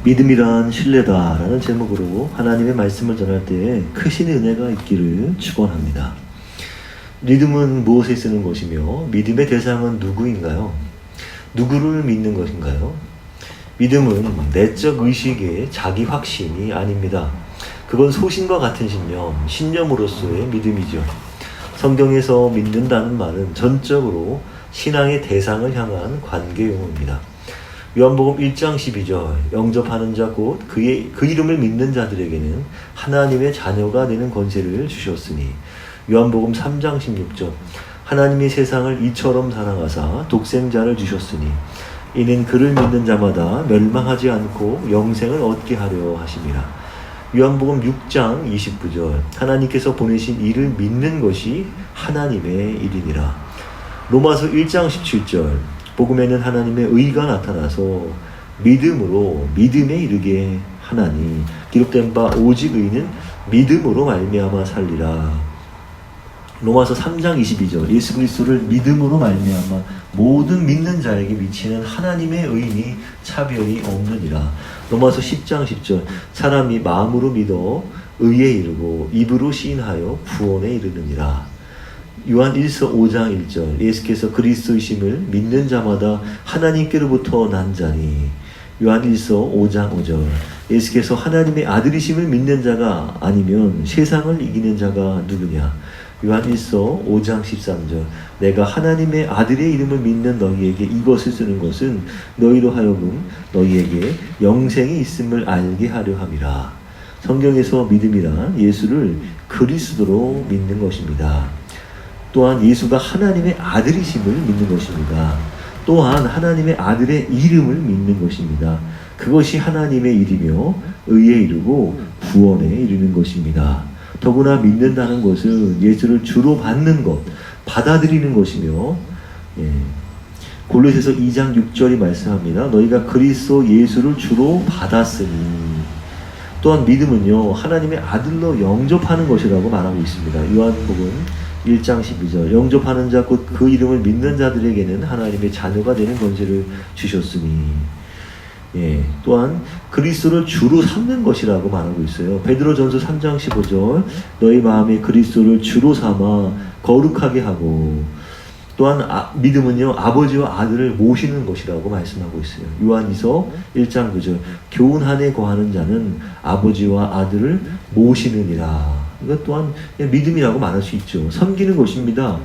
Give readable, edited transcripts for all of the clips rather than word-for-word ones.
믿음이란 신뢰다라는 제목으로 하나님의 말씀을 전할 때에 크신 은혜가 있기를 축원합니다. 믿음은 무엇에 쓰는 것이며 믿음의 대상은 누구인가요? 누구를 믿는 것인가요? 믿음은 내적 의식의 자기 확신이 아닙니다. 그건 소신과 같은 신념으로서의 믿음이죠. 성경에서 믿는다는 말은 전적으로 신앙의 대상을 향한 관계 용어입니다. 요한복음 1장 12절 영접하는 자 곧 그 이름을 믿는 자들에게는 하나님의 자녀가 되는 권세를 주셨으니 요한복음 3장 16절 하나님이 세상을 이처럼 사랑하사 독생자를 주셨으니 이는 그를 믿는 자마다 멸망하지 않고 영생을 얻게 하려 하심이라. 요한복음 6장 29절 하나님께서 보내신 이를 믿는 것이 하나님의 일이니라. 로마서 1장 17절 복음에는 하나님의 의가 나타나서 믿음으로 믿음에 이르게 하나니 기록된 바 오직 의는 믿음으로 말미암아 살리라. 로마서 3장 22절 예수 그리스도를 믿음으로 말미암아 모든 믿는 자에게 미치는 하나님의 의인이 차별이 없느니라. 로마서 10장 10절 사람이 마음으로 믿어 의에 이르고 입으로 시인하여 구원에 이르느니라. 요한 1서 5장 1절 예수께서 그리스도이심을 믿는 자마다 하나님께로부터 난 자니. 요한 1서 5장 5절 예수께서 하나님의 아들이심을 믿는 자가 아니면 세상을 이기는 자가 누구냐. 요한 1서 5장 13절 내가 하나님의 아들의 이름을 믿는 너희에게 이것을 쓰는 것은 너희로 하여금 너희에게 영생이 있음을 알게 하려 함이라. 성경에서 믿음이란 예수를 그리스도로 믿는 것입니다. 또한 예수가 하나님의 아들이심을 믿는 것입니다. 또한 하나님의 아들의 이름을 믿는 것입니다. 그것이 하나님의 일이며 의에 이르고 구원에 이르는 것입니다. 더구나 믿는다는 것은 예수를 주로 받는 것, 받아들이는 것이며 골로새서 2장 6절이 말씀합니다. 너희가 그리스도 예수를 주로 받았으니. 또한 믿음은요 하나님의 아들로 영접하는 것이라고 말하고 있습니다. 요한복음 1장 12절 영접하는 자 곧 그 이름을 믿는 자들에게는 하나님의 자녀가 되는 권세를 주셨으니. 또한 그리스도를 주로 삼는 것이라고 말하고 있어요. 베드로전서 3장 15절 너희 마음에 그리스도를 주로 삼아 거룩하게 하고. 또한 믿음은요 아버지와 아들을 모시는 것이라고 말씀하고 있어요. 요한이서 1장 9절 교훈 안에 거하는 자는 아버지와 아들을 모시느니라. 이것 또한 믿음이라고 말할 수 있죠. 섬기는 것입니다.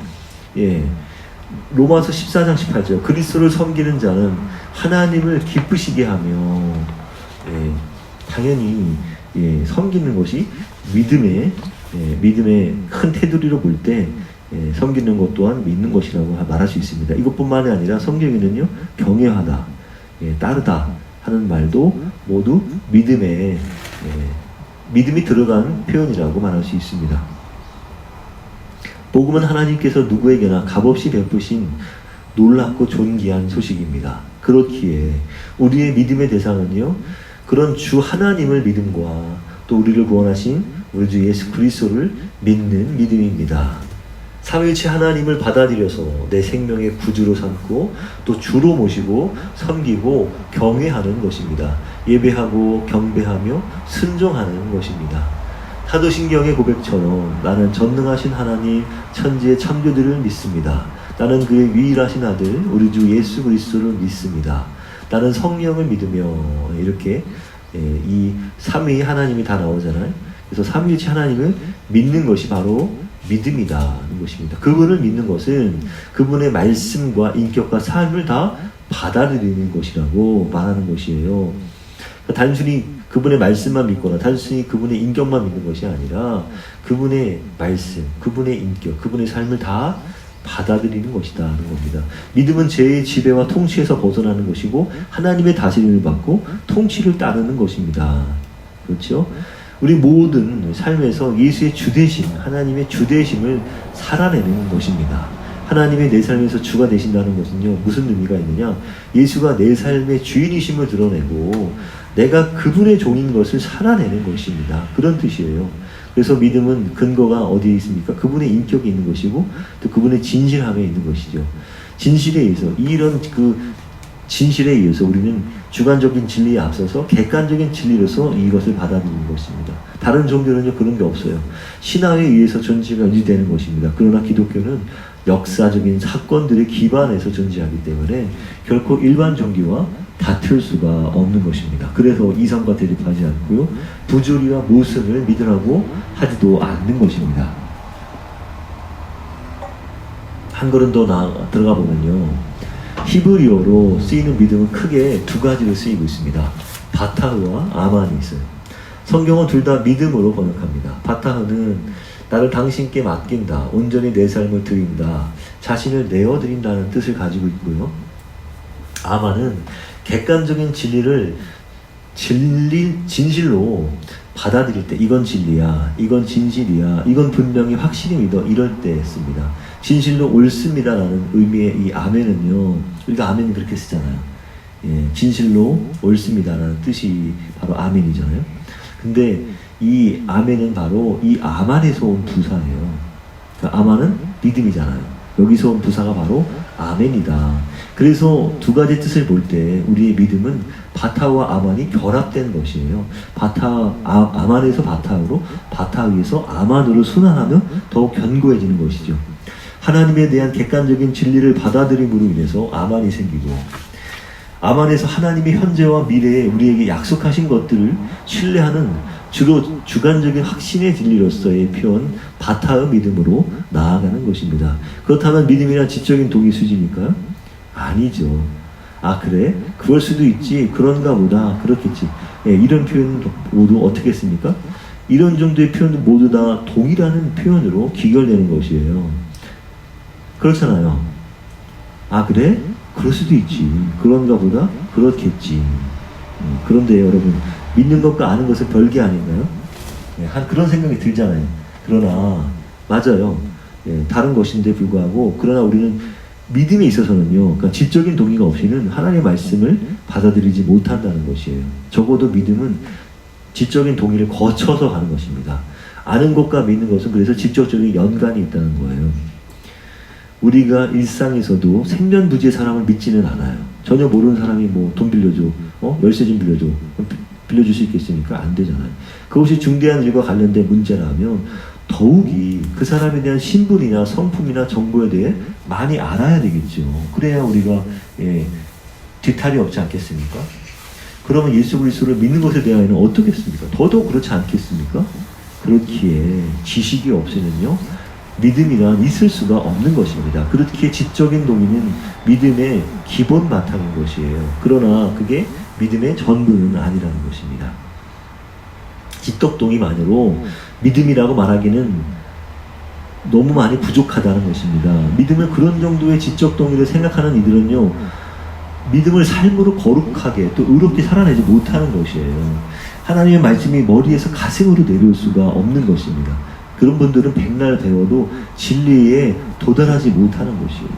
로마서 14장 18절 그리스도를 섬기는 자는 하나님을 기쁘시게 하며. 당연히 섬기는 것이 믿음의 큰 테두리로 볼 때 섬기는 것 또한 믿는 것이라고 말할 수 있습니다. 이것뿐만이 아니라 성경에는요 경외하다, 따르다 하는 말도 모두 믿음이 들어간 표현이라고 말할 수 있습니다. 복음은 하나님께서 누구에게나 값없이 베푸신 놀랍고 존귀한 소식입니다. 그렇기에 우리의 믿음의 대상은요 그런 주 하나님을 믿음과 또 우리를 구원하신 우리 주 예수 그리스도를 믿는 믿음입니다. 삼위일체 하나님을 받아들여서 내 생명의 구주로 삼고 또 주로 모시고 섬기고 경외하는 것입니다. 예배하고 경배하며 순종하는 것입니다. 사도신경의 고백처럼 나는 전능하신 하나님 천지의 창조들을 믿습니다. 나는 그의 유일하신 아들 우리 주 예수 그리스도를 믿습니다. 나는 성령을 믿으며. 이렇게 이 삼위 하나님이 다 나오잖아요. 그래서 삼위일체 하나님을 믿는 것이 바로 믿음이라는 것입니다. 그분을 믿는 것은 그분의 말씀과 인격과 삶을 다 받아들이는 것이라고 말하는 것이에요. 단순히 그분의 말씀만 믿거나 단순히 그분의 인격만 믿는 것이 아니라 그분의 말씀, 그분의 인격, 그분의 삶을 다 받아들이는 것이다 하는 겁니다. 믿음은 죄의 지배와 통치에서 벗어나는 것이고 하나님의 다스림을 받고 통치를 따르는 것입니다. 그렇죠? 우리 모든 삶에서 예수의 주되심, 하나님의 주되심을 살아내는 것입니다. 하나님의 내 삶에서 주가 되신다는 것은요 무슨 의미가 있느냐, 예수가 내 삶의 주인이심을 드러내고 내가 그분의 종인 것을 살아내는 것입니다. 그런 뜻이에요. 그래서 믿음은 근거가 어디에 있습니까? 그분의 인격이 있는 것이고 또 그분의 진실함에 있는 것이죠. 진실에 의해서 이런 진실에 의해서 우리는 주관적인 진리에 앞서서 객관적인 진리로서 이것을 받아들이는 것입니다. 다른 종교는요 그런 게 없어요. 신화에 의해서 존재가 유지되는 것입니다. 그러나 기독교는 역사적인 사건들에 기반해서 존재하기 때문에 결코 일반 종교와 다툴 수가 없는 것입니다. 그래서 이성과 대립하지 않고요, 부조리와 모순을 믿으라고 하지도 않는 것입니다. 한 걸음 더 들어가 보면요, 히브리어로 쓰이는 믿음은 크게 두 가지로 쓰이고 있습니다. 바타흐와 아만이 있어요. 성경은 둘 다 믿음으로 번역합니다. 바타흐는 나를 당신께 맡긴다, 온전히 내 삶을 드린다, 자신을 내어드린다는 뜻을 가지고 있고요. 아만은 객관적인 진리를 진실로 받아들일 때, 이건 진리야, 이건 진실이야, 이건 분명히 확실히 믿어, 이럴 때 씁니다. 진실로 옳습니다라는 의미의 이 아멘은요, 우리가 아멘 그렇게 쓰잖아요. 예, 진실로 옳습니다라는 뜻이 바로 아멘이잖아요. 근데 이 아멘은 바로 이 아만에서 온 부사예요. 그러니까 아만은 믿음이잖아요. 여기서 온 부사가 바로 아멘이다. 그래서 두 가지 뜻을 볼 때 우리의 믿음은 바타와 아만이 결합된 것이에요. 아만에서 바타으로, 바타에서 아만으로 순환하면 더욱 견고해지는 것이죠. 하나님에 대한 객관적인 진리를 받아들임으로 인해서 아만이 생기고, 아만에서 하나님의 현재와 미래에 우리에게 약속하신 것들을 신뢰하는 주로 주관적인 확신의 진리로서의 표현, 바타의 믿음으로 나아가는 것입니다. 그렇다면 믿음이란 지적인 동의 수준일까요? 아니죠. 아 그래? 그럴 수도 있지, 그런가 보다, 그렇겠지. 예, 이런 표현 모두 어떻게 했습니까? 이런 정도의 표현도 모두 다 동의라는 표현으로 귀결되는 것이에요. 그렇잖아요. 아 그래? 그럴 수도 있지, 그런가 보다, 그렇겠지. 그런데 여러분, 믿는 것과 아는 것은 별개 아닌가요? 예, 그런 생각이 들잖아요. 그러나 맞아요. 예, 다른 것인데 불구하고, 그러나 우리는 믿음에 있어서는요, 그러니까 지적인 동의가 없이는 하나님의 말씀을 받아들이지 못한다는 것이에요. 적어도 믿음은 지적인 동의를 거쳐서 가는 것입니다. 아는 것과 믿는 것은 그래서 직접적인 연관이 있다는 거예요. 우리가 일상에서도 생년부지의 사람을 믿지는 않아요. 전혀 모르는 사람이 뭐 돈 빌려줘, 열쇠 좀 빌려줘, 빌려줄 수 있겠습니까? 안 되잖아요. 그것이 중대한 일과 관련된 문제라면 더욱이 그 사람에 대한 신분이나 성품이나 정보에 대해 많이 알아야 되겠죠. 그래야 우리가 뒤탈이 없지 않겠습니까? 그러면 예수 그리스도를 믿는 것에 대하여는 어떻겠습니까? 더더욱 그렇지 않겠습니까? 그렇기에 지식이 없이는요, 믿음이란 있을 수가 없는 것입니다. 그렇기에 지적인 동의는 믿음의 기본 바탕인 것이에요. 그러나 그게 믿음의 전부는 아니라는 것입니다. 지적 동의만으로 믿음이라고 말하기는 너무 많이 부족하다는 것입니다. 믿음을 그런 정도의 지적 동의를 생각하는 이들은요, 믿음을 삶으로 거룩하게 또 의롭게 살아내지 못하는 것이에요. 하나님의 말씀이 머리에서 가슴으로 내려올 수가 없는 것입니다. 그런 분들은 백날 배워도 진리에 도달하지 못하는 것이에요.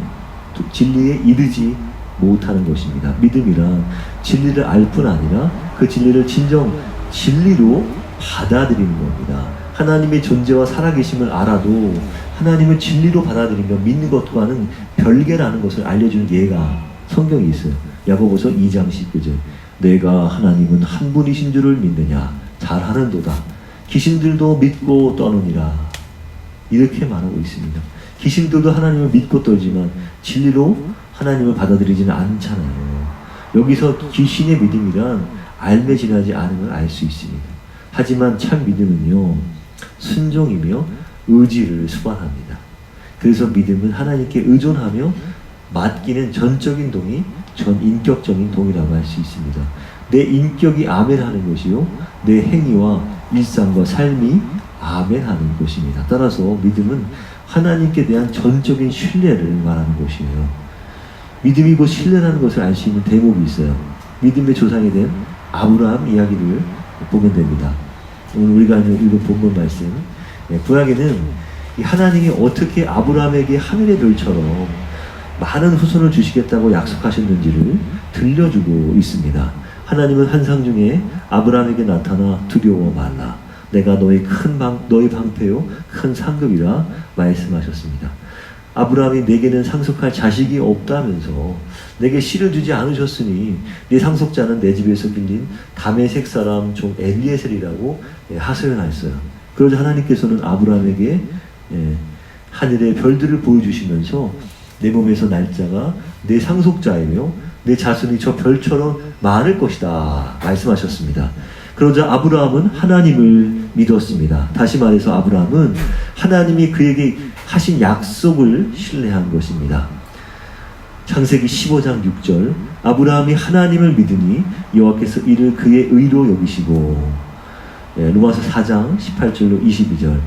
진리에 이르지 못하는 것입니다. 믿음이란 진리를 알 뿐 아니라 그 진리를 진정 진리로 받아들이는 겁니다. 하나님의 존재와 살아계심을 알아도 하나님을 진리로 받아들이며 믿는 것과는 별개라는 것을 알려주는 예가 성경에 있어요. 야고보서 2장 19절, 내가 하나님은 한 분이신 줄을 믿느냐, 잘하는도다. 귀신들도 믿고 떠느니라. 이렇게 말하고 있습니다. 귀신들도 하나님을 믿고 떨지만 진리로 하나님을 받아들이지는 않잖아요. 여기서 귀신의 믿음이란 알매진하지 않음을 알 수 있습니다. 하지만 참 믿음은요, 순종이며 의지를 수반합니다. 그래서 믿음은 하나님께 의존하며 맡기는 전적인 동의, 전인격적인 동의라고 할 수 있습니다. 내 인격이 아멘하는 것이요, 내 행위와 일상과 삶이 아멘하는 것입니다. 따라서 믿음은 하나님께 대한 전적인 신뢰를 말하는 것이에요. 믿음이 곧 신뢰라는 것을 알 수 있는 대목이 있어요. 믿음의 조상이 된 아브라함 이야기를 보면 됩니다. 오늘 우리가 읽은 본문 말씀, 구약에는 하나님이 어떻게 아브라함에게 하늘의 별처럼 많은 후손을 주시겠다고 약속하셨는지를 들려주고 있습니다. 하나님은 환상 중에 아브라함에게 나타나 두려워 말라, 내가 너희 방패요 큰 상급이라 말씀하셨습니다. 아브라함이 내게는 상속할 자식이 없다면서 내게 씨를 주지 않으셨으니 네 상속자는 내 집에서 빌린 다메섹 사람 종 엘리에셀이라고 하소연하였어요. 그러자 하나님께서는 아브라함에게 하늘의 별들을 보여주시면서 내 몸에서 날짜가 내 상속자이며 내 자손이 저 별처럼 많을 것이다 말씀하셨습니다. 그러자 아브라함은 하나님을 믿었습니다. 다시 말해서 아브라함은 하나님이 그에게 하신 약속을 신뢰한 것입니다. 창세기 15장 6절 아브라함이 하나님을 믿으니 여호와께서 이를 그의 의로 여기시고, 로마서 4장 18절로 22절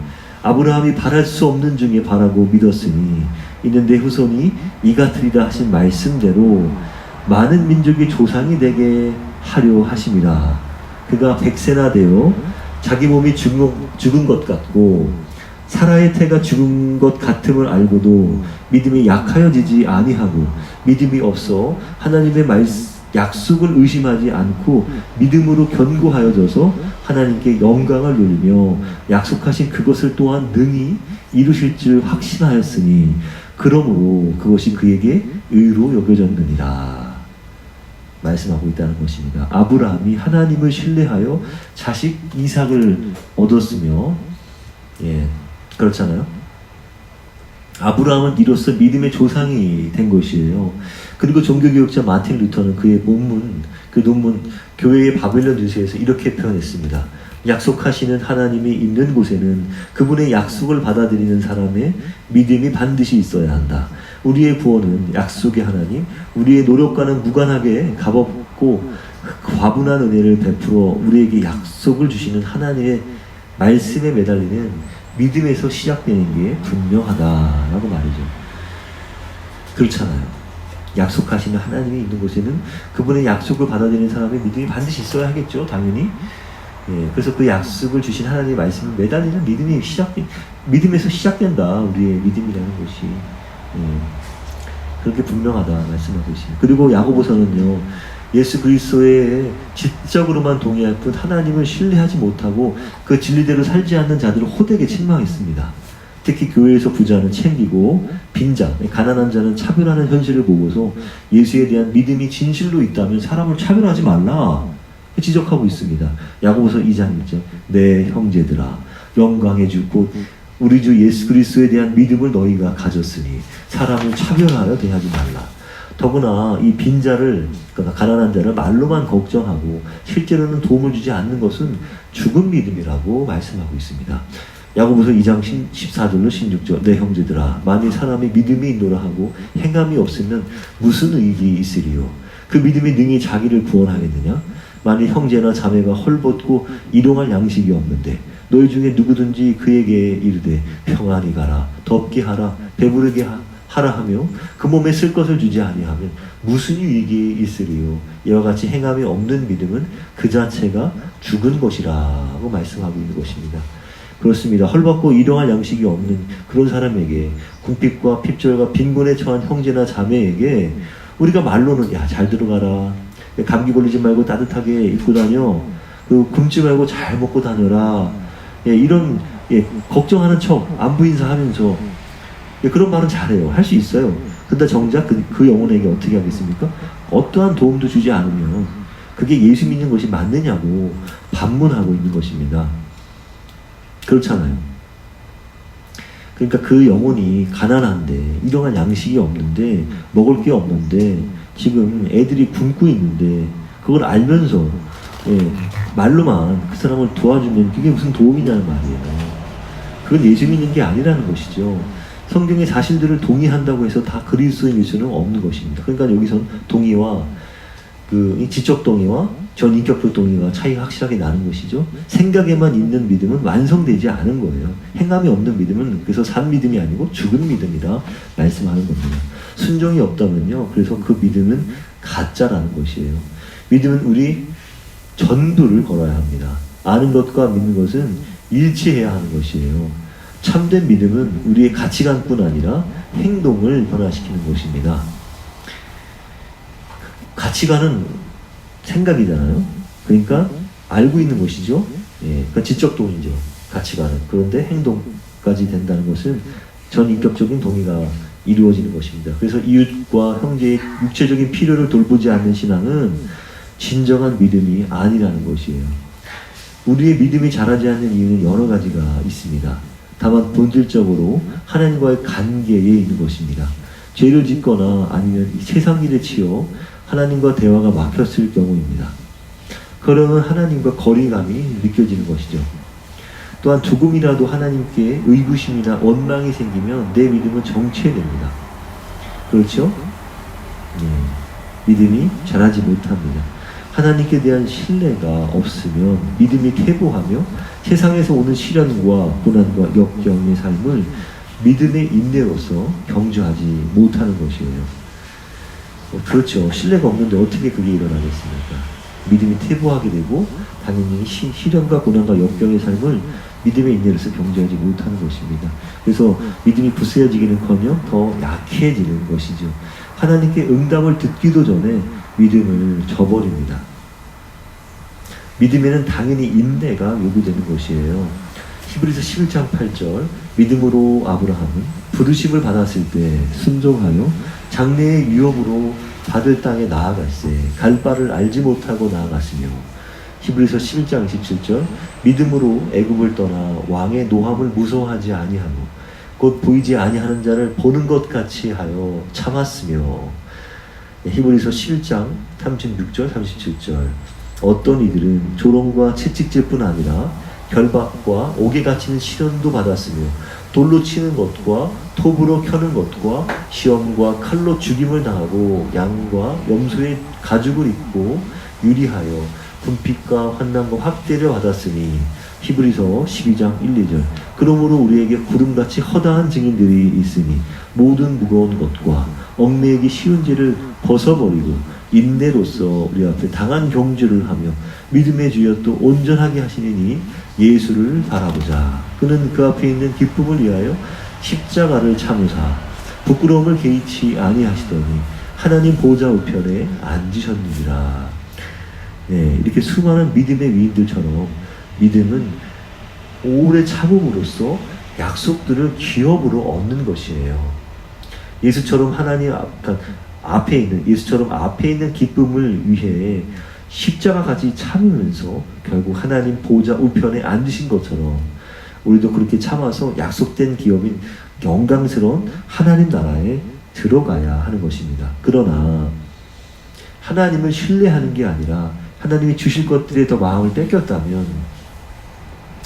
아브라함이 바랄 수 없는 중에 바라고 믿었으니 이는 내 후손이 이 같으리라 하신 말씀대로 많은 민족의 조상이 되게 하려 하심이라. 그가 100세나 되어 자기 몸이 죽은 것 같고 사라의 태가 죽은 것 같음을 알고도 믿음이 약하여지지 아니하고 믿음이 없어 하나님의 약속을 의심하지 않고 믿음으로 견고하여져서 하나님께 영광을 돌리며 약속하신 그것을 또한 능히 이루실 줄 확신하였으니 그러므로 그것이 그에게 의로 여겨졌느니라 말씀하고 있다는 것입니다. 아브라함이 하나님을 신뢰하여 자식 이삭을 얻었으며, 그렇잖아요. 아브라함은 이로써 믿음의 조상이 된 것이에요. 그리고 종교개혁자 마틴 루터는 그의 논문 교회의 바벨론 유세에서 이렇게 표현했습니다. 약속하시는 하나님이 있는 곳에는 그분의 약속을 받아들이는 사람의 믿음이 반드시 있어야 한다. 우리의 구원은 약속의 하나님, 우리의 노력과는 무관하게 값없고 과분한 은혜를 베풀어 우리에게 약속을 주시는 하나님의 말씀에 매달리는 믿음에서 시작되는 게 분명하다라고 말이죠. 그렇잖아요. 약속하시는 하나님이 있는 곳에는 그분의 약속을 받아들이는 사람의 믿음이 반드시 있어야 하겠죠. 당연히. 그래서 그 약속을 주신 하나님의 말씀을 매달리는 믿음에서 시작된다. 우리의 믿음이라는 것이. 그렇게 분명하다 말씀하고 있습니다. 그리고 야고보서는요, 예수 그리스도의 지적으로만 동의할 뿐 하나님을 신뢰하지 못하고 그 진리대로 살지 않는 자들을 호되게 책망했습니다. 특히 교회에서 부자는 챙기고 빈자, 가난한 자는 차별하는 현실을 보고서 예수에 대한 믿음이 진실로 있다면 사람을 차별하지 말라 지적하고 있습니다. 야고보서 2장 1절 내 형제들아 영광의 주 곧 우리 주 예수 그리스도에 대한 믿음을 너희가 가졌으니 사람을 차별하여 대하지 말라. 더구나 이 빈자를, 그러니까 가난한 자를 말로만 걱정하고 실제로는 도움을 주지 않는 것은 죽은 믿음이라고 말씀하고 있습니다. 야고보서 2장 14절로 16절 내 형제들아 만일 사람이 믿음이 있노라 하고 행함이 없으면 무슨 의익이 있으리요. 그 믿음이 능히 자기를 구원하겠느냐. 만일 형제나 자매가 헐벗고 일용할 양식이 없는데 너희 중에 누구든지 그에게 이르되 평안히 가라 덥게 하라 배부르게 하라 하며 그 몸에 쓸 것을 주지 아니하면 무슨 유익이 있으리요. 이와 같이 행함이 없는 믿음은 그 자체가 죽은 것이라고 말씀하고 있는 것입니다. 그렇습니다. 헐벗고 일용할 양식이 없는 그런 사람에게 궁핍과 핍절과 빈곤에 처한 형제나 자매에게 우리가 말로는 야 잘 들어가라 감기 걸리지 말고 따뜻하게 입고 다녀 굶지 말고 잘 먹고 다녀라 이런 걱정하는 척 안부 인사하면서 그런 말은 잘해요. 할 수 있어요. 근데 정작 그 영혼에게 어떻게 하겠습니까? 어떠한 도움도 주지 않으면 그게 예수 믿는 것이 맞느냐고 반문하고 있는 것입니다. 그렇잖아요. 그러니까 그 영혼이 가난한데 일용할 양식이 없는데 먹을 게 없는데 지금 애들이 굶고 있는데 그걸 알면서 말로만 그 사람을 도와주면 그게 무슨 도움이냐는 말이에요. 그건 예수 믿는 게 아니라는 것이죠. 성경의 사실들을 동의한다고 해서 다 그리스도인일 수는 없는 것입니다. 그러니까 여기선 동의와 지적 동의와 전인격적 동의가 차이가 확실하게 나는 것이죠. 생각에만 있는 믿음은 완성되지 않은 거예요. 행함이 없는 믿음은 그래서 산 믿음이 아니고 죽은 믿음이라 말씀하는 겁니다. 순종이 없다면요. 그래서 그 믿음은 가짜라는 것이에요. 믿음은 우리 전부를 걸어야 합니다. 아는 것과 믿는 것은 일치해야 하는 것이에요. 참된 믿음은 우리의 가치관뿐 아니라 행동을 변화시키는 것입니다. 가치관은 생각이잖아요. 그러니까 알고 있는 것이죠. 그러니까 지적 동의죠. 가치관은. 그런데 행동까지 된다는 것은 전인격적인 동의가 이루어지는 것입니다. 그래서 이웃과 형제의 육체적인 필요를 돌보지 않는 신앙은 진정한 믿음이 아니라는 것이에요. 우리의 믿음이 자라지 않는 이유는 여러 가지가 있습니다. 다만 본질적으로 하나님과의 관계에 있는 것입니다. 죄를 짓거나 아니면 세상 일에 치여 하나님과 대화가 막혔을 경우입니다. 그러면 하나님과 거리감이 느껴지는 것이죠. 또한 조금이라도 하나님께 의구심이나 원망이 생기면 내 믿음은 정체됩니다. 그렇죠? 믿음이 자라지 못합니다. 하나님께 대한 신뢰가 없으면 믿음이 퇴보하며 세상에서 오는 시련과 고난과 역경의 삶을 믿음의 인내로서 경주하지 못하는 것이에요. 그렇죠. 신뢰가 없는데 어떻게 그게 일어나겠습니까? 믿음이 퇴보하게 되고 당연히 시련과 고난과 역경의 삶을 믿음의 인내로서 경주하지 못하는 것입니다. 그래서 믿음이 부스러지기는커녕 더 약해지는 것이죠. 하나님께 응답을 듣기도 전에 믿음을 저버립니다. 믿음에는 당연히 인내가 요구되는 것이에요. 히브리서 11장 8절 믿음으로 아브라함은 부르심을 받았을 때 순종하여 장래의 위협으로 받을 땅에 나아갈세 갈 바를 알지 못하고 나아갔으며 히브리서 11장 27절 믿음으로 애굽을 떠나 왕의 노함을 무서워하지 아니하고 곧 보이지 아니하는 자를 보는 것 같이 하여 참았으며 히브리서 11장 36절 37절 어떤 이들은 조롱과 채찍질 뿐 아니라 결박과 옥에 갇히는 시련도 받았으며 돌로 치는 것과 톱으로 켜는 것과 시험과 칼로 죽임을 당하고 양과 염소의 가죽을 입고 유리하여 분핍과 환난과 학대를 받았으니 히브리서 12장 1, 2절 그러므로 우리에게 구름같이 허다한 증인들이 있으니 모든 무거운 것과 얽매이기 쉬운 죄를 벗어버리고 인내로서 우리 앞에 당한 경주를 하며 믿음의 주여 또 온전하게 하시니 예수를 바라보자. 그는 그 앞에 있는 기쁨을 위하여 십자가를 참으사 부끄러움을 개의치 아니하시더니 하나님 보좌 우편에 앉으셨느니라. 네, 이렇게 수많은 믿음의 위인들처럼 믿음은 오래 참음으로써 약속들을 기업으로 얻는 것이에요. 예수처럼 예수처럼 앞에 있는 기쁨을 위해 십자가까지 참으면서 결국 하나님 보좌 우편에 앉으신 것처럼 우리도 그렇게 참아서 약속된 기업인 영광스러운 하나님 나라에 들어가야 하는 것입니다. 그러나 하나님을 신뢰하는 게 아니라 하나님이 주실 것들에 더 마음을 뺏겼다면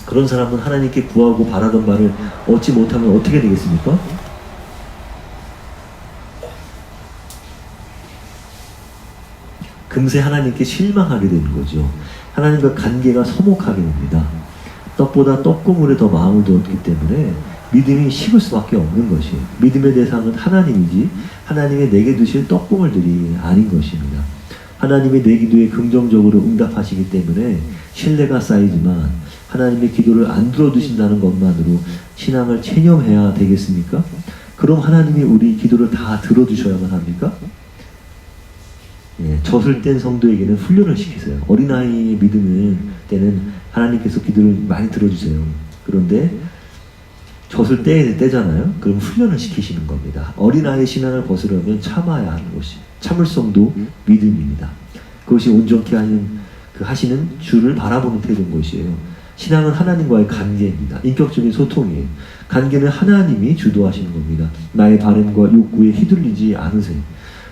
그런 사람은 하나님께 구하고 바라던 바를 얻지 못하면 어떻게 되겠습니까? 금세 하나님께 실망하게 되는 거죠. 하나님과 관계가 서먹하게 됩니다. 떡보다 떡고물에 더 마음을 두었기 때문에 믿음이 식을 수밖에 없는 것이에요. 믿음의 대상은 하나님이지 하나님의 내게 두실 떡고물들이 아닌 것입니다. 하나님의 내 기도에 긍정적으로 응답하시기 때문에 신뢰가 쌓이지만 하나님의 기도를 안 들어주신다는 것만으로 신앙을 체념해야 되겠습니까? 그럼 하나님이 우리 기도를 다 들어주셔야만 합니까? 젖을 뗀 성도에게는 훈련을 시키세요. 어린아이의 믿음은 때는 하나님께서 기도를 많이 들어주세요. 그런데 젖을 떼야 되잖아요. 그럼 훈련을 시키시는 겁니다. 어린아이의 신앙을 벗으려면 참아야 하는 것이 참을성도 믿음입니다. 그것이 온전케 하시는 주를 바라보는 태도인 것이에요. 신앙은 하나님과의 관계입니다. 인격적인 소통이에요. 관계는 하나님이 주도하시는 겁니다. 나의 바램과 욕구에 휘둘리지 않으세요.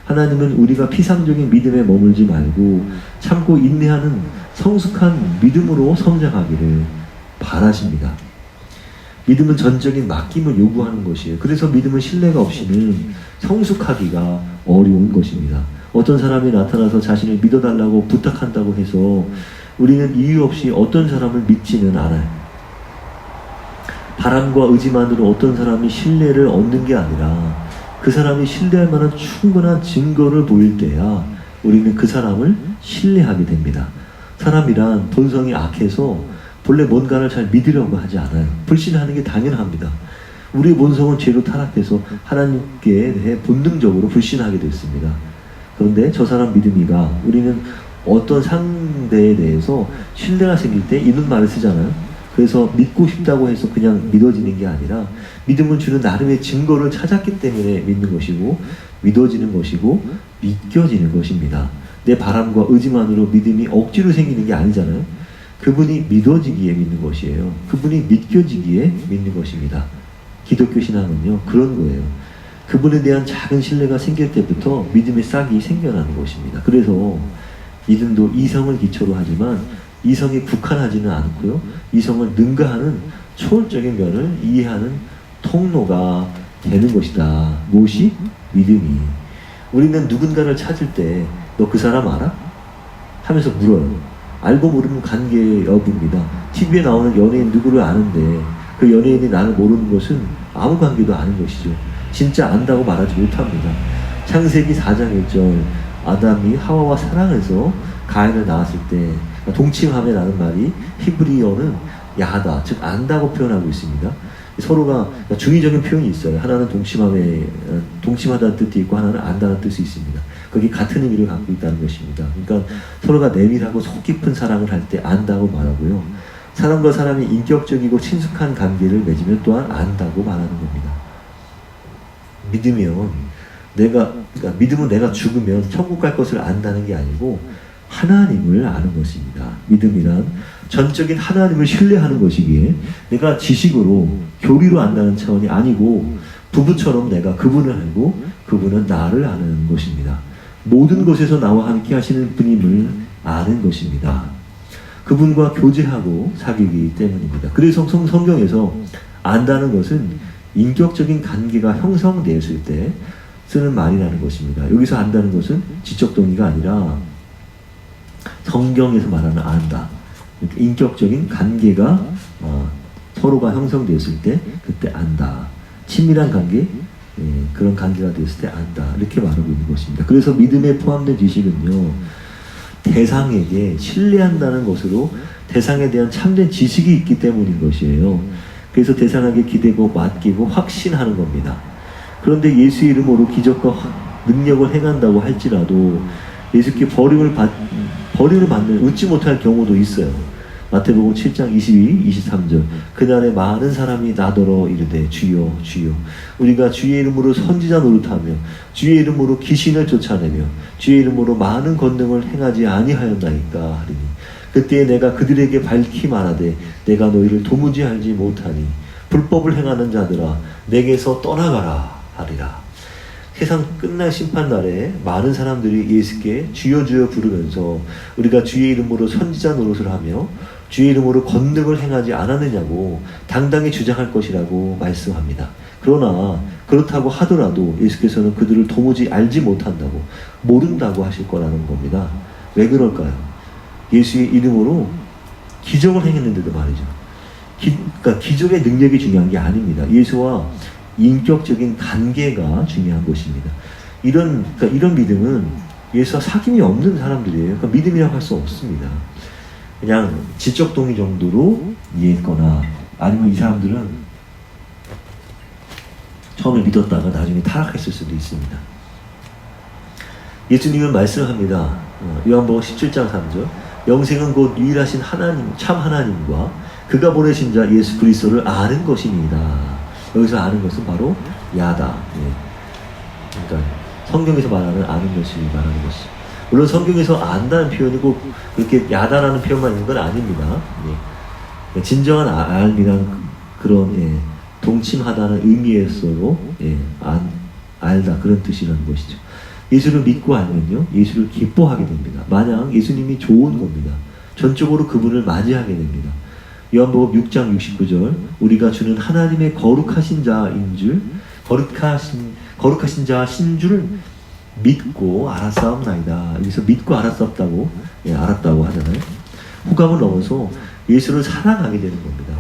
하나님은 우리가 피상적인 믿음에 머물지 말고 참고 인내하는 성숙한 믿음으로 성장하기를 바라십니다. 믿음은 전적인 맡김을 요구하는 것이에요. 그래서 믿음은 신뢰가 없이는 성숙하기가 어려운 것입니다. 어떤 사람이 나타나서 자신을 믿어달라고 부탁한다고 해서 우리는 이유 없이 어떤 사람을 믿지는 않아요. 바람과 의지만으로 어떤 사람이 신뢰를 얻는 게 아니라 그 사람이 신뢰할 만한 충분한 증거를 보일 때야 우리는 그 사람을 신뢰하게 됩니다. 사람이란 본성이 악해서 본래 뭔가를 잘 믿으려고 하지 않아요. 불신하는 게 당연합니다. 우리의 본성은 죄로 타락해서 하나님께 대해 본능적으로 불신하게 됐습니다. 그런데 저 사람 믿음이가 우리는 어떤 상대에 대해서 신뢰가 생길 때 이런 말을 쓰잖아요. 그래서 믿고 싶다고 해서 그냥 믿어지는 게 아니라 믿음은 주는 나름의 증거를 찾았기 때문에 믿는 것이고 믿어지는 것이고 믿겨지는 것입니다. 내 바람과 의지만으로 믿음이 억지로 생기는 게 아니잖아요. 그분이 믿어지기에 믿는 것이에요. 그분이 믿겨지기에 믿는 것입니다. 기독교 신앙은요, 그런 거예요. 그분에 대한 작은 신뢰가 생길 때부터 믿음의 싹이 생겨나는 것입니다. 그래서 믿음도 이성을 기초로 하지만 이성에 국한하지는 않고요. 이성을 능가하는 초월적인 면을 이해하는 통로가 되는 것이다. 무엇이? 믿음이. 우리는 누군가를 찾을 때 너 그 사람 알아? 하면서 물어요. 알고 모르는 관계 여부입니다. TV에 나오는 연예인 누구를 아는데 그 연예인이 나를 모르는 것은 아무 관계도 아닌 것이죠. 진짜 안다고 말하지 못합니다. 창세기 4장 1절 아담이 하와와 사랑해서 가인을 낳았을 때 동침함에 라는 말이 히브리어는 야하다, 즉 안다고 표현하고 있습니다. 서로가 중의적인 표현이 있어요. 하나는 동침하다는 뜻이 있고 하나는 안다는 뜻이 있습니다. 그게 같은 의미를 갖고 있다는 것입니다. 그러니까 서로가 내밀하고 속 깊은 사랑을 할 때 안다고 말하고요. 사람과 사람이 인격적이고 친숙한 관계를 맺으면 또한 안다고 말하는 겁니다. 믿으면 믿음은 내가 죽으면 천국 갈 것을 안다는 게 아니고 하나님을 아는 것입니다. 믿음이란 전적인 하나님을 신뢰하는 것이기에 내가 지식으로 교리로 안다는 차원이 아니고 부부처럼 내가 그분을 알고 그분은 나를 아는 것입니다. 모든 것에서 나와 함께 하시는 분임을 아는 것입니다. 그분과 교제하고 사귀기 때문입니다. 그래서 성경에서 안다는 것은 인격적인 관계가 형성되었을 때 쓰는 말이라는 것입니다. 여기서 안다는 것은 지적 동의가 아니라 성경에서 말하는 안다. 인격적인 관계가 서로가 형성되었을 때 그때 안다. 친밀한 관계, 그런 관계가 되었을 때 안다. 이렇게 말하고 있는 것입니다. 그래서 믿음에 포함된 지식은요, 대상에게 신뢰한다는 것으로 대상에 대한 참된 지식이 있기 때문인 것이에요. 그래서 대상에게 기대고 맡기고 확신하는 겁니다. 그런데 예수 이름으로 기적과 능력을 행한다고 할지라도 예수께 버림을 받는 웃지 못할 경우도 있어요. 마태복음 7장 22, 23절 그날에 많은 사람이 나더러 이르되 주여 주여 우리가 주의 이름으로 선지자 노릇하며 주의 이름으로 귀신을 쫓아내며 주의 이름으로 많은 권능을 행하지 아니하였나이까 하리니 그때에 내가 그들에게 밝히 말하되 내가 너희를 도무지 알지 못하니 불법을 행하는 자들아 내게서 떠나가라 하리라. 세상 끝날 심판날에 많은 사람들이 예수께 주여 주여 부르면서 우리가 주의 이름으로 선지자 노릇을 하며 주의 이름으로 권능을 행하지 않았느냐고 당당히 주장할 것이라고 말씀합니다. 그러나 그렇다고 하더라도 예수께서는 그들을 도무지 알지 못한다고 모른다고 하실 거라는 겁니다. 왜 그럴까요? 예수의 이름으로 기적을 행했는데도 말이죠. 그러니까 기적의 능력이 중요한 게 아닙니다. 예수와 인격적인 관계가 중요한 것입니다. 이런 믿음은 예수와 사귐이 없는 사람들이에요. 그러니까 믿음이라고 할 수 없습니다. 그냥 지적 동의 정도로 이해했거나 아니면 이 사람들은 처음에 믿었다가 나중에 타락했을 수도 있습니다. 예수님은 말씀합니다. 요한복음 17장 3절 영생은 곧 유일하신 하나님, 참 하나님과 그가 보내신 자 예수 그리스도를 아는 것입니다. 여기서 아는 것은 바로 야다. 그러니까 성경에서 말하는 아는 것이 말하는 것이. 물론 성경에서 안다는 표현이 꼭 그렇게 야다라는 표현만 있는 건 아닙니다. 진정한 알미란 그런 동침하다는 의미에서도 알다 그런 뜻이라는 것이죠. 예수를 믿고 알면요 예수를 기뻐하게 됩니다. 마냥 예수님이 좋은 겁니다. 전적으로 그분을 맞이하게 됩니다. 요한복음 6장 69절 우리가 주는 하나님의 거룩하신 자인 줄 거룩하신 자신 줄 믿고 알았사옵나이다. 여기서 믿고 알았다고 하잖아요. 호감을 넘어서 예수를 사랑하게 되는 겁니다.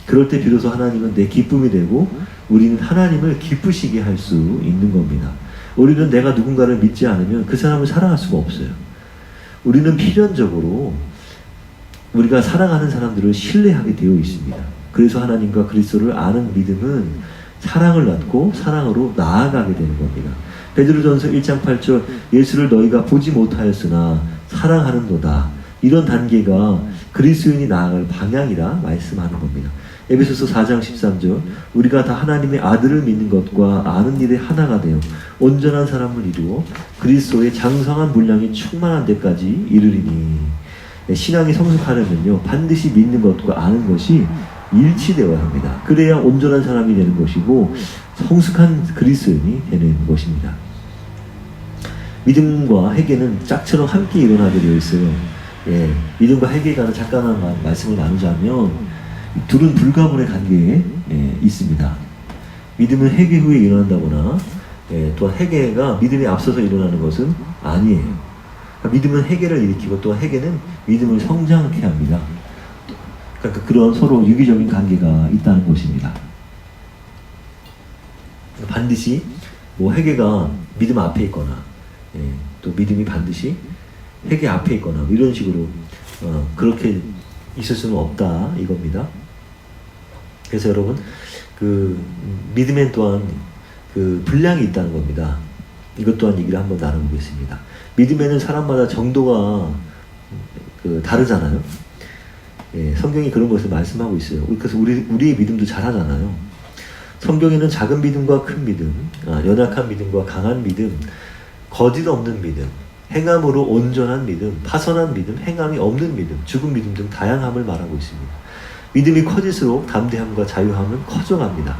그럴 때 비로소 하나님은 내 기쁨이 되고 우리는 하나님을 기쁘시게 할 수 있는 겁니다. 우리는 내가 누군가를 믿지 않으면 그 사람을 사랑할 수가 없어요. 우리는 필연적으로 우리가 사랑하는 사람들을 신뢰하게 되어 있습니다. 그래서 하나님과 그리스도를 아는 믿음은 사랑을 낳고 사랑으로 나아가게 되는 겁니다. 베드로전서 1장 8절 예수를 너희가 보지 못하였으나 사랑하는도다. 이런 단계가 그리스도인이 나아갈 방향이라 말씀하는 겁니다. 에베소서 4장 13절 우리가 다 하나님의 아들을 믿는 것과 아는 일에 하나가 되어 온전한 사람을 이루어 그리스도의 장성한 분량이 충만한 데까지 이르리니. 신앙이 성숙하려면요 반드시 믿는 것과 아는 것이 일치되어야 합니다. 그래야 온전한 사람이 되는 것이고 성숙한 그리스도인이 되는 것입니다. 믿음과 회개는 짝처럼 함께 일어나게 되어 있어요. 믿음과 회개에 관한 잠깐만 말씀을 나누자면 둘은 불가분의 관계에 있습니다. 믿음은 회개 후에 일어난다거나 또한 회개가 믿음에 앞서서 일어나는 것은 아니에요. 그러니까 믿음은 회개를 일으키고 또한 회개는 믿음을 성장케 합니다. 그러니까 그런 서로 유기적인 관계가 있다는 것입니다. 반드시 뭐 회개가 믿음 앞에 있거나 또 믿음이 반드시 회개 앞에 있거나 뭐 이런 식으로 그렇게 있을 수는 없다 이겁니다. 그래서 여러분 그 믿음엔 또한 그 분량이 있다는 겁니다. 이것 또한 얘기를 한번 나눠보겠습니다. 믿음에는 사람마다 정도가 다르잖아요. 성경이 그런 것을 말씀하고 있어요. 그래서 우리의 믿음도 잘하잖아요. 성경에는 작은 믿음과 큰 믿음, 연약한 믿음과 강한 믿음, 거짓 없는 믿음, 행함으로 온전한 믿음, 파선한 믿음, 행함이 없는 믿음, 죽은 믿음 등 다양함을 말하고 있습니다. 믿음이 커질수록 담대함과 자유함은 커져갑니다.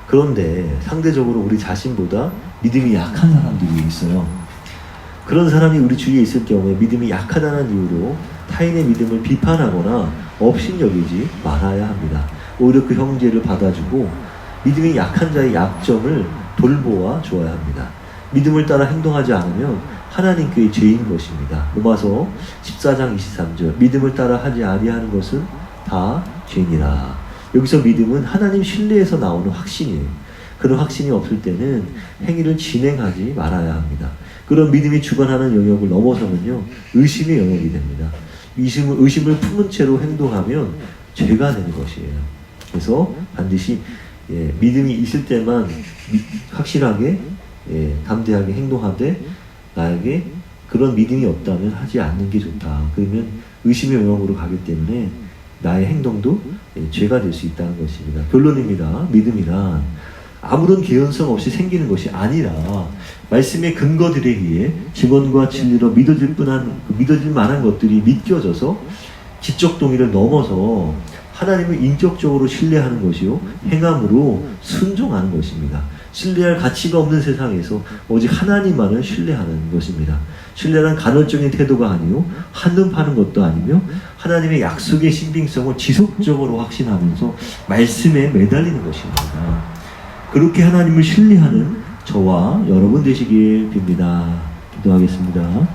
그런데 상대적으로 우리 자신보다 믿음이 약한 사람들이 있어요. 그런 사람이 우리 주위에 있을 경우에 믿음이 약하다는 이유로 타인의 믿음을 비판하거나 업신여기지 말아야 합니다. 오히려 그 형제를 받아주고 믿음이 약한 자의 약점을 돌보아 주어야 합니다. 믿음을 따라 행동하지 않으면 하나님께 죄인 것입니다. 로마서 14장 23절 믿음을 따라 하지 아니하는 것은 다 죄니라. 여기서 믿음은 하나님 신뢰에서 나오는 확신이에요. 그런 확신이 없을 때는 행위를 진행하지 말아야 합니다. 그런 믿음이 주관하는 영역을 넘어서면요 의심의 영역이 됩니다. 의심을 품은 채로 행동하면 죄가 되는 것이에요. 그래서 반드시 믿음이 있을 때만 확실하게 담대하게 행동하되 나에게 그런 믿음이 없다면 하지 않는 게 좋다. 그러면 의심의 영역으로 가기 때문에 나의 행동도 죄가 될 수 있다는 것입니다. 결론입니다. 믿음이란 아무런 개연성 없이 생기는 것이 아니라 말씀의 근거들에 의해 증언과 진리로 믿어질 만한 것들이 믿겨져서 지적 동의를 넘어서 하나님을 인격적으로 신뢰하는 것이요 행함으로 순종하는 것입니다. 신뢰할 가치가 없는 세상에서 오직 하나님만을 신뢰하는 것입니다. 신뢰란 간헐적인 태도가 아니요 한눈 파는 것도 아니며 하나님의 약속의 신빙성을 지속적으로 확신하면서 말씀에 매달리는 것입니다. 그렇게 하나님을 신뢰하는 저와 여러분 되시길 빕니다. 기도하겠습니다.